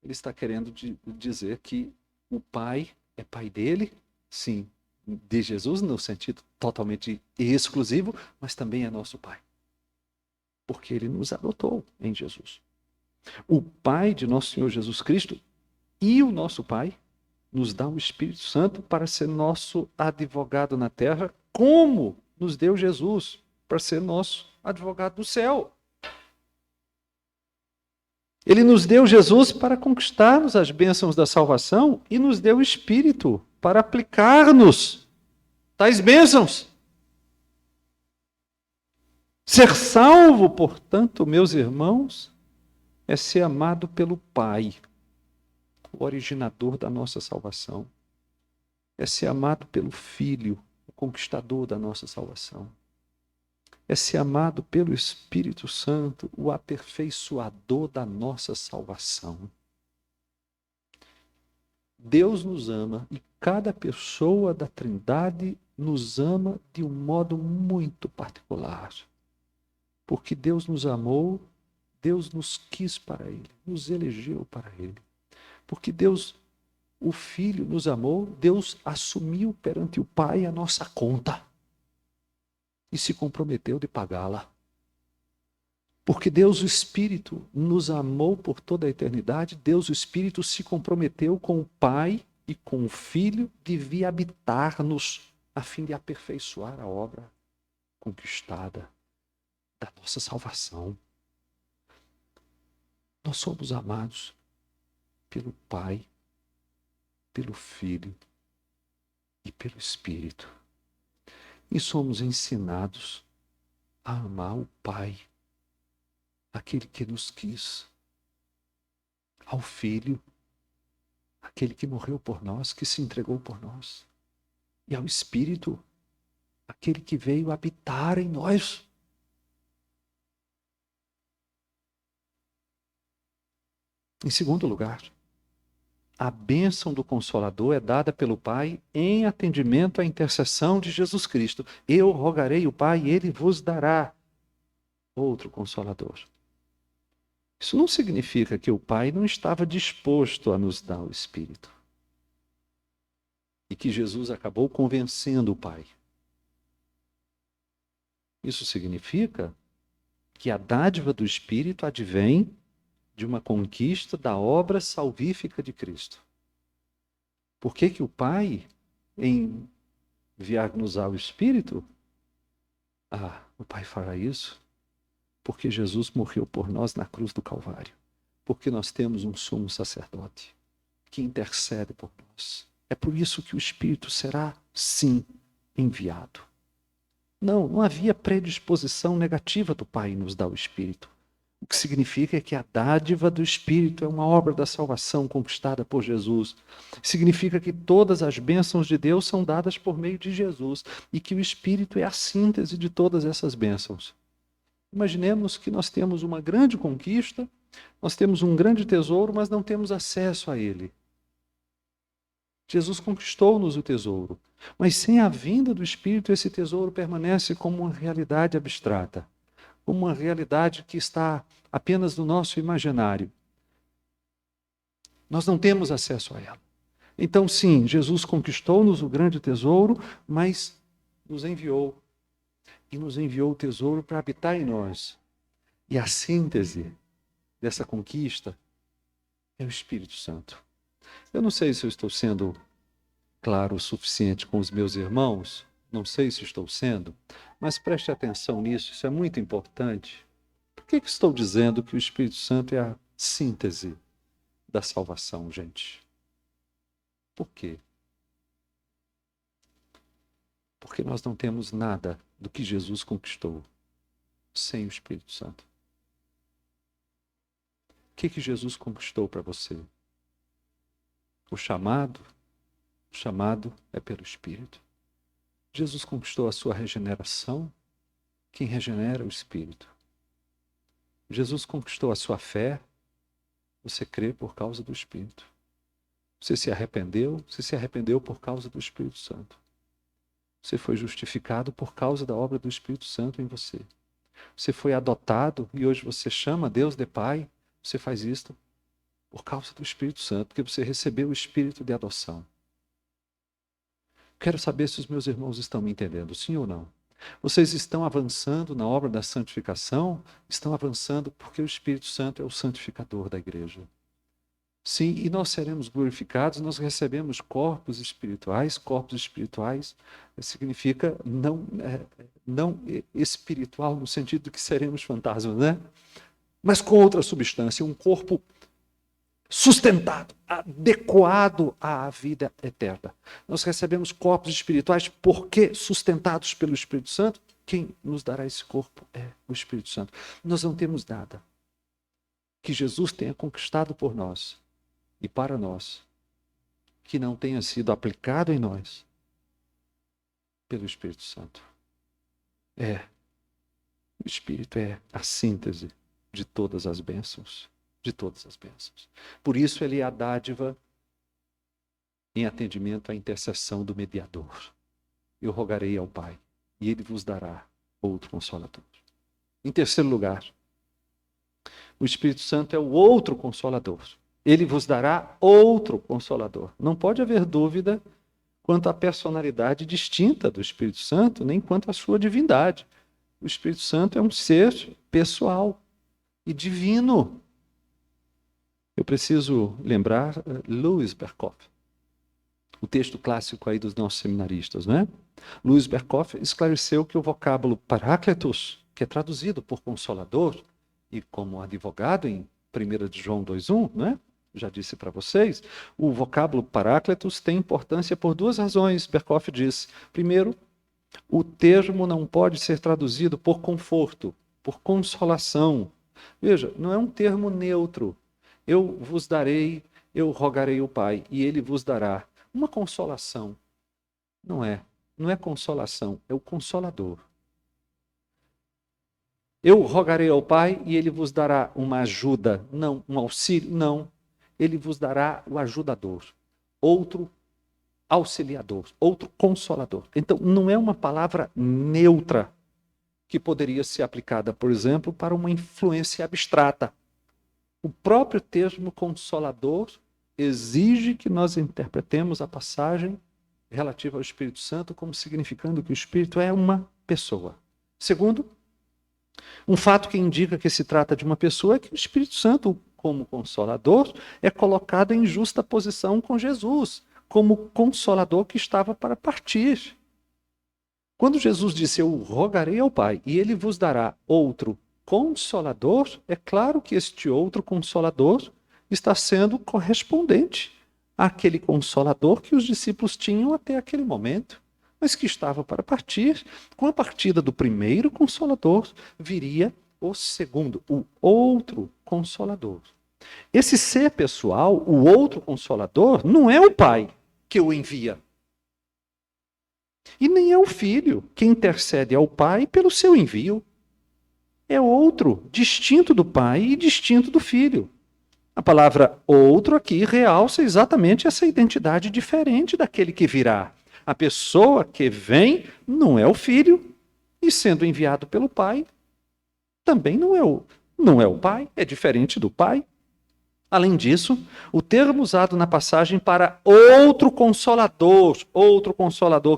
ele está querendo dizer que o Pai é Pai dele, sim, de Jesus, no sentido totalmente exclusivo, mas também é nosso Pai. Porque ele nos adotou em Jesus. O Pai de nosso Senhor Jesus Cristo e o nosso Pai nos dá o Espírito Santo para ser nosso advogado na terra, como nos deu Jesus para ser nosso advogado do céu. Ele nos deu Jesus para conquistarmos as bênçãos da salvação e nos deu o Espírito para aplicar-nos tais bênçãos. Ser salvo, portanto, meus irmãos, é ser amado pelo Pai, o originador da nossa salvação. É ser amado pelo Filho, o conquistador da nossa salvação. É ser amado pelo Espírito Santo, o aperfeiçoador da nossa salvação. Deus nos ama e cada pessoa da Trindade nos ama de um modo muito particular. Porque Deus nos amou, Deus nos quis para Ele, nos elegeu para Ele. Porque Deus, o Filho, nos amou, Deus assumiu perante o Pai a nossa conta e se comprometeu de pagá-la. Porque Deus, o Espírito, nos amou por toda a eternidade, Deus, o Espírito, se comprometeu com o Pai e com o Filho de vir habitar-nos a fim de aperfeiçoar a obra conquistada da nossa salvação. Nós somos amados pelo Pai, pelo Filho e pelo Espírito. E somos ensinados a amar o Pai, aquele que nos quis, ao Filho, aquele que morreu por nós, que se entregou por nós, e ao Espírito, aquele que veio habitar em nós. Em segundo lugar, a bênção do Consolador é dada pelo Pai em atendimento à intercessão de Jesus Cristo. Eu rogarei o Pai e ele vos dará outro Consolador. Isso não significa que o Pai não estava disposto a nos dar o Espírito. E que Jesus acabou convencendo o Pai. Isso significa que a dádiva do Espírito advém de uma conquista da obra salvífica de Cristo. Por que que o Pai, em enviar-nos ao Espírito, o Pai fará isso? Porque Jesus morreu por nós na cruz do Calvário. Porque nós temos um sumo sacerdote que intercede por nós. É por isso que o Espírito será, sim, enviado. Não havia predisposição negativa do Pai em nos dar o Espírito. O que significa que a dádiva do Espírito é uma obra da salvação conquistada por Jesus. Significa que todas as bênçãos de Deus são dadas por meio de Jesus e que o Espírito é a síntese de todas essas bênçãos. Imaginemos que nós temos uma grande conquista, nós temos um grande tesouro, mas não temos acesso a ele. Jesus conquistou-nos o tesouro, mas sem a vinda do Espírito, esse tesouro permanece como uma realidade abstrata, como uma realidade que está apenas no nosso imaginário. Nós não temos acesso a ela. Então, sim, Jesus conquistou-nos o grande tesouro, mas nos enviou. E nos enviou o tesouro para habitar em nós. E a síntese dessa conquista é o Espírito Santo. Eu não sei se eu estou sendo claro o suficiente com os meus irmãos, não sei se estou sendo, mas preste atenção nisso, isso é muito importante. Por que estou dizendo que o Espírito Santo é a síntese da salvação, gente? Por quê? Porque nós não temos nada do que Jesus conquistou sem o Espírito Santo. O que Jesus conquistou para você? O chamado é pelo Espírito. Jesus conquistou a sua regeneração. Quem regenera é o Espírito. Jesus conquistou a sua fé. Você crê por causa do Espírito. Você se arrependeu por causa do Espírito Santo. Você foi justificado por causa da obra do Espírito Santo em você. Você foi adotado e hoje você chama Deus de Pai. Você faz isto por causa do Espírito Santo, porque você recebeu o Espírito de adoção. Quero saber se os meus irmãos estão me entendendo, sim ou não. Vocês estão avançando na obra da santificação? Estão avançando porque o Espírito Santo é o santificador da igreja. Sim, e nós seremos glorificados, nós recebemos corpos espirituais significa não espiritual no sentido de que seremos fantasmas, né? Mas com outra substância, um corpo sustentado, adequado à vida eterna. Nós recebemos corpos espirituais porque sustentados pelo Espírito Santo. Quem nos dará esse corpo é o Espírito Santo. Nós não temos nada que Jesus tenha conquistado por nós e para nós, que não tenha sido aplicado em nós pelo Espírito Santo. O Espírito é a síntese de todas as bênçãos. De todas as bênçãos. Por isso ele é a dádiva em atendimento à intercessão do mediador. Eu rogarei ao Pai, e ele vos dará outro Consolador. Em terceiro lugar, o Espírito Santo é o outro Consolador. Ele vos dará outro Consolador. Não pode haver dúvida quanto à personalidade distinta do Espírito Santo, nem quanto à sua divindade. O Espírito Santo é um ser pessoal e divino. Eu preciso lembrar Louis Berkhof, o texto clássico aí dos nossos seminaristas, né? Louis Berkhof esclareceu que o vocábulo parácletos, que é traduzido por consolador e como advogado em 1 de João 2:1, né? Já disse para vocês, o vocábulo parácletos tem importância por duas razões, Berkhof diz. Primeiro, o termo não pode ser traduzido por conforto, por consolação. Veja, não é um termo neutro. Eu vos darei, eu rogarei ao Pai, e ele vos dará. Uma consolação. Não é consolação, é o Consolador. Eu rogarei ao Pai e ele vos dará uma ajuda, não um auxílio, não. Ele vos dará o ajudador, outro auxiliador, outro consolador. Então, não é uma palavra neutra que poderia ser aplicada, por exemplo, para uma influência abstrata. O próprio termo consolador exige que nós interpretemos a passagem relativa ao Espírito Santo como significando que o Espírito é uma pessoa. Segundo, um fato que indica que se trata de uma pessoa é que o Espírito Santo, como consolador, é colocado em justa posição com Jesus, como consolador que estava para partir. Quando Jesus disse, eu rogarei ao Pai e ele vos dará outro consolador, é claro que este outro consolador está sendo correspondente àquele consolador que os discípulos tinham até aquele momento, mas que estava para partir. Com a partida do primeiro consolador, viria o segundo, o outro consolador. Esse ser pessoal, o outro consolador, não é o Pai que o envia. E nem é o Filho que intercede ao Pai pelo seu envio. É outro, distinto do Pai e distinto do Filho. A palavra outro aqui realça exatamente essa identidade diferente daquele que virá. A pessoa que vem não é o Filho, e sendo enviado pelo Pai, também não é o Pai, é diferente do Pai. Além disso, o termo usado na passagem para outro consolador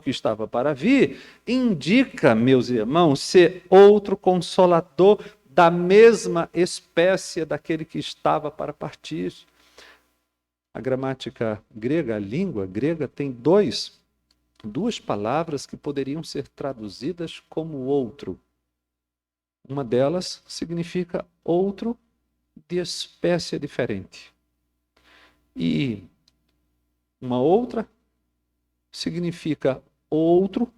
que estava para vir, indica, meus irmãos, ser outro consolador da mesma espécie daquele que estava para partir. A gramática grega, a língua grega, tem duas palavras que poderiam ser traduzidas como outro. Uma delas significa outro de espécie diferente. E uma outra significa outro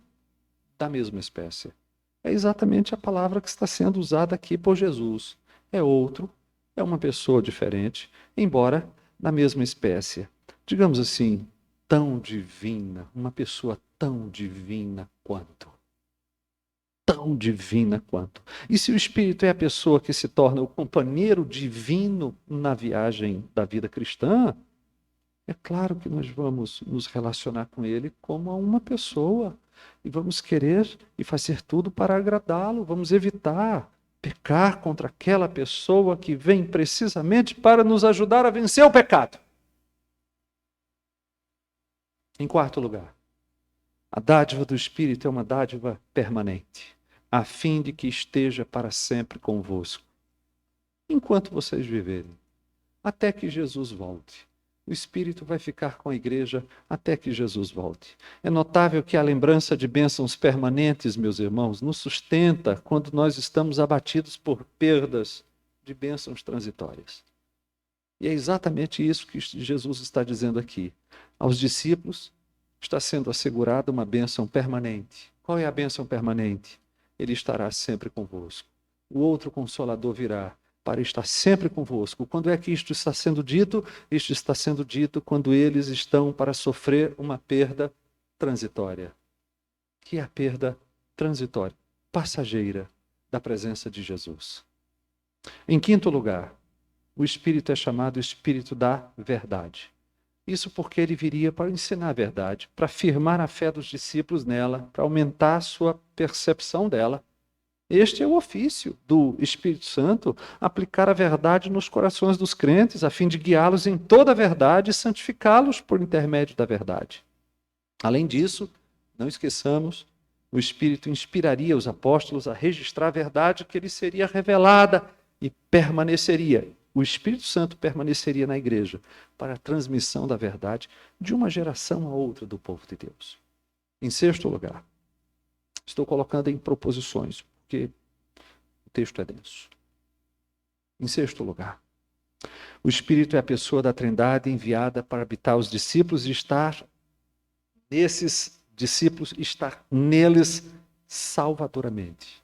da mesma espécie. É exatamente a palavra que está sendo usada aqui por Jesus. É outro, é uma pessoa diferente, embora da mesma espécie. Digamos assim, tão divina, uma pessoa tão divina quanto. Tão divina quanto. E se o Espírito é a pessoa que se torna o companheiro divino na viagem da vida cristã, é claro que nós vamos nos relacionar com ele como a uma pessoa e vamos querer e fazer tudo para agradá-lo, vamos evitar pecar contra aquela pessoa que vem precisamente para nos ajudar a vencer o pecado. Em quarto lugar, a dádiva do Espírito é uma dádiva permanente, a fim de que esteja para sempre convosco, enquanto vocês viverem, até que Jesus volte. O Espírito vai ficar com a igreja até que Jesus volte. É notável que a lembrança de bênçãos permanentes, meus irmãos, nos sustenta quando nós estamos abatidos por perdas de bênçãos transitórias. E é exatamente isso que Jesus está dizendo aqui. Aos discípulos está sendo assegurada uma bênção permanente. Qual é a bênção permanente? Ele estará sempre convosco. O outro Consolador virá para estar sempre convosco. Quando é que isto está sendo dito? Isto está sendo dito quando eles estão para sofrer uma perda transitória. Que é a perda transitória, passageira da presença de Jesus. Em quinto lugar, o Espírito é chamado Espírito da verdade. Isso porque ele viria para ensinar a verdade, para firmar a fé dos discípulos nela, para aumentar a sua percepção dela. Este é o ofício do Espírito Santo, aplicar a verdade nos corações dos crentes, a fim de guiá-los em toda a verdade e santificá-los por intermédio da verdade. Além disso, não esqueçamos, o Espírito inspiraria os apóstolos a registrar a verdade que lhe seria revelada e permaneceria. O Espírito Santo permaneceria na igreja para a transmissão da verdade de uma geração a outra do povo de Deus. Em sexto lugar, estou colocando em proposições, porque o texto é denso. Em sexto lugar, o Espírito é a pessoa da Trindade enviada para habitar os discípulos e estar nesses discípulos, estar neles salvadoramente.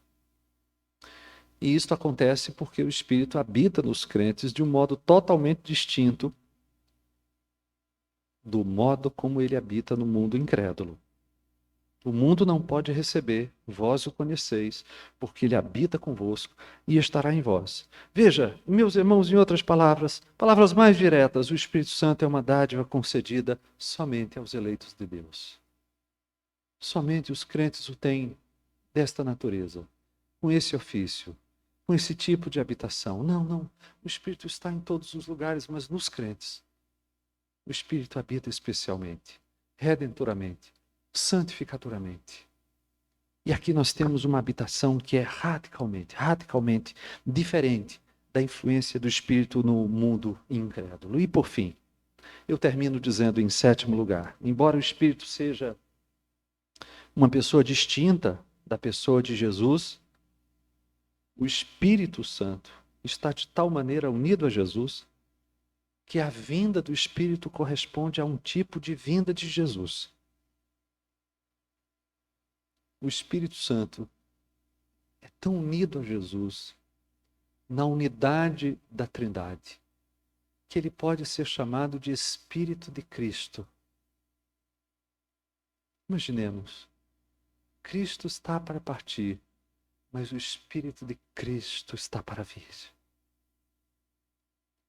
E isto acontece porque o Espírito habita nos crentes de um modo totalmente distinto do modo como ele habita no mundo incrédulo. O mundo não pode receber, vós o conheceis, porque ele habita convosco e estará em vós. Veja, meus irmãos, em outras palavras, palavras mais diretas, o Espírito Santo é uma dádiva concedida somente aos eleitos de Deus. Somente os crentes o têm desta natureza, com esse ofício, com esse tipo de habitação. Não, não. O Espírito está em todos os lugares, mas nos crentes. O Espírito habita especialmente, redentoramente, santificadoramente. E aqui nós temos uma habitação que é radicalmente diferente da influência do Espírito no mundo incrédulo. E por fim, eu termino dizendo em sétimo lugar, embora o Espírito seja uma pessoa distinta da pessoa de Jesus, o Espírito Santo está de tal maneira unido a Jesus que a vinda do Espírito corresponde a um tipo de vinda de Jesus. O Espírito Santo é tão unido a Jesus na unidade da Trindade que ele pode ser chamado de Espírito de Cristo. Imaginemos, Cristo está para partir, mas o Espírito de Cristo está para vir.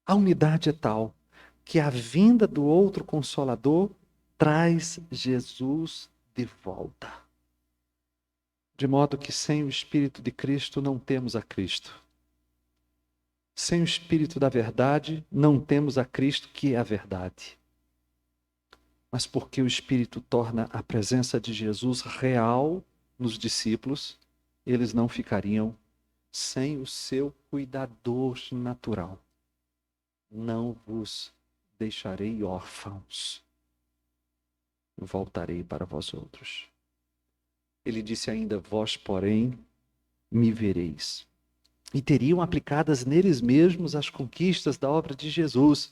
A unidade é tal que a vinda do outro Consolador traz Jesus de volta. De modo que sem o Espírito de Cristo não temos a Cristo. Sem o Espírito da verdade não temos a Cristo, que é a verdade. Mas porque o Espírito torna a presença de Jesus real nos discípulos, eles não ficariam sem o seu cuidador natural. Não vos deixarei órfãos, voltarei para vós outros. Ele disse ainda, vós, porém, me vereis. E teriam aplicadas neles mesmos as conquistas da obra de Jesus.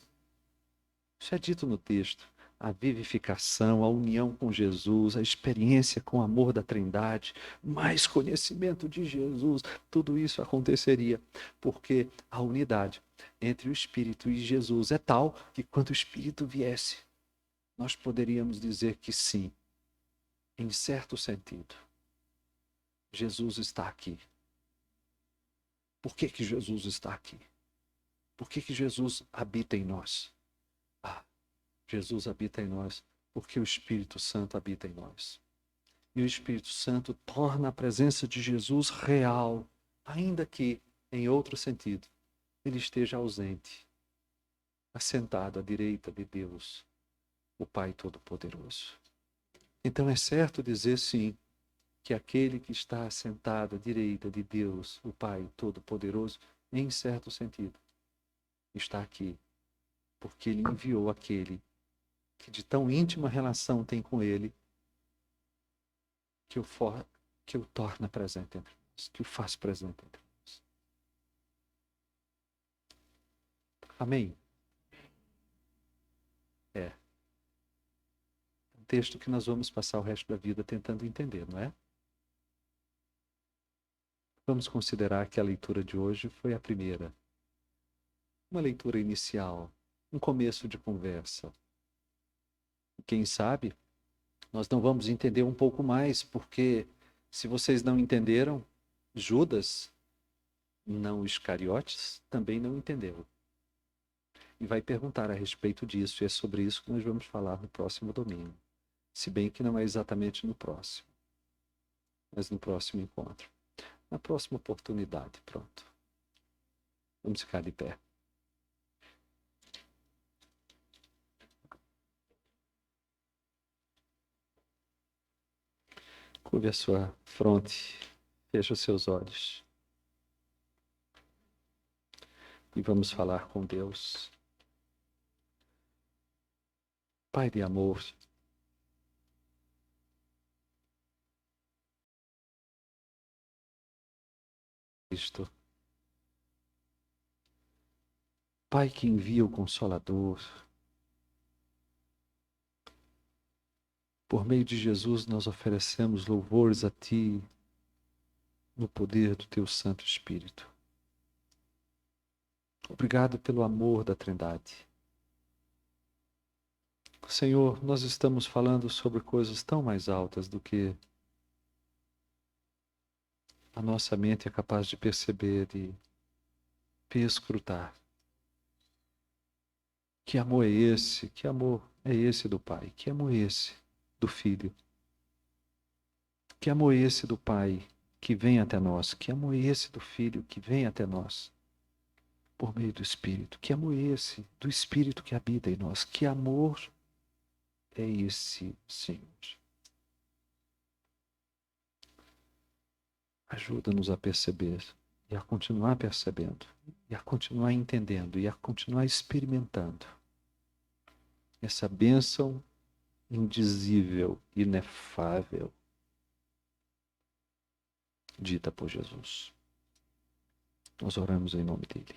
Isso é dito no texto. A vivificação, a união com Jesus, a experiência com o amor da Trindade, mais conhecimento de Jesus, tudo isso aconteceria porque a unidade entre o Espírito e Jesus é tal que quando o Espírito viesse, nós poderíamos dizer que sim, em certo sentido, Jesus está aqui. Por que que Jesus está aqui? Por que que Jesus habita em nós? Jesus habita em nós porque o Espírito Santo habita em nós. E o Espírito Santo torna a presença de Jesus real, ainda que, em outro sentido, ele esteja ausente, assentado à direita de Deus, o Pai Todo-Poderoso. Então é certo dizer, sim, que aquele que está assentado à direita de Deus, o Pai Todo-Poderoso, em certo sentido, está aqui, porque ele enviou aquele que de tão íntima relação tem com ele, que o torna presente entre nós, que o faz presente entre nós. Amém? É. Um texto que nós vamos passar o resto da vida tentando entender, não é? Vamos considerar que a leitura de hoje foi a primeira. Uma leitura inicial, um começo de conversa. Quem sabe, nós não vamos entender um pouco mais, porque se vocês não entenderam, Judas, não Iscariotes, também não entendeu. E vai perguntar a respeito disso, e é sobre isso que nós vamos falar no próximo domingo. Se bem que não é exatamente no próximo, mas no próximo encontro. Na próxima oportunidade, pronto. Vamos ficar de pé. Curve a sua fronte, feche os seus olhos. E vamos falar com Deus. Pai de amor, Cristo. Pai que envia o Consolador. Por meio de Jesus nós oferecemos louvores a Ti no poder do Teu Santo Espírito. Obrigado pelo amor da Trindade. Senhor, nós estamos falando sobre coisas tão mais altas do que a nossa mente é capaz de perceber e perscrutar. Que amor é esse? Que amor é esse do Pai? Que amor é esse do Filho? Que amor é esse do Pai que vem até nós? Que amor é esse do Filho que vem até nós por meio do Espírito? Que amor é esse do Espírito que habita em nós? Que amor é esse, Senhor? Ajuda-nos a perceber e a continuar percebendo, e a continuar entendendo, e a continuar experimentando essa bênção indizível, inefável, dita por Jesus. Nós oramos em nome dele.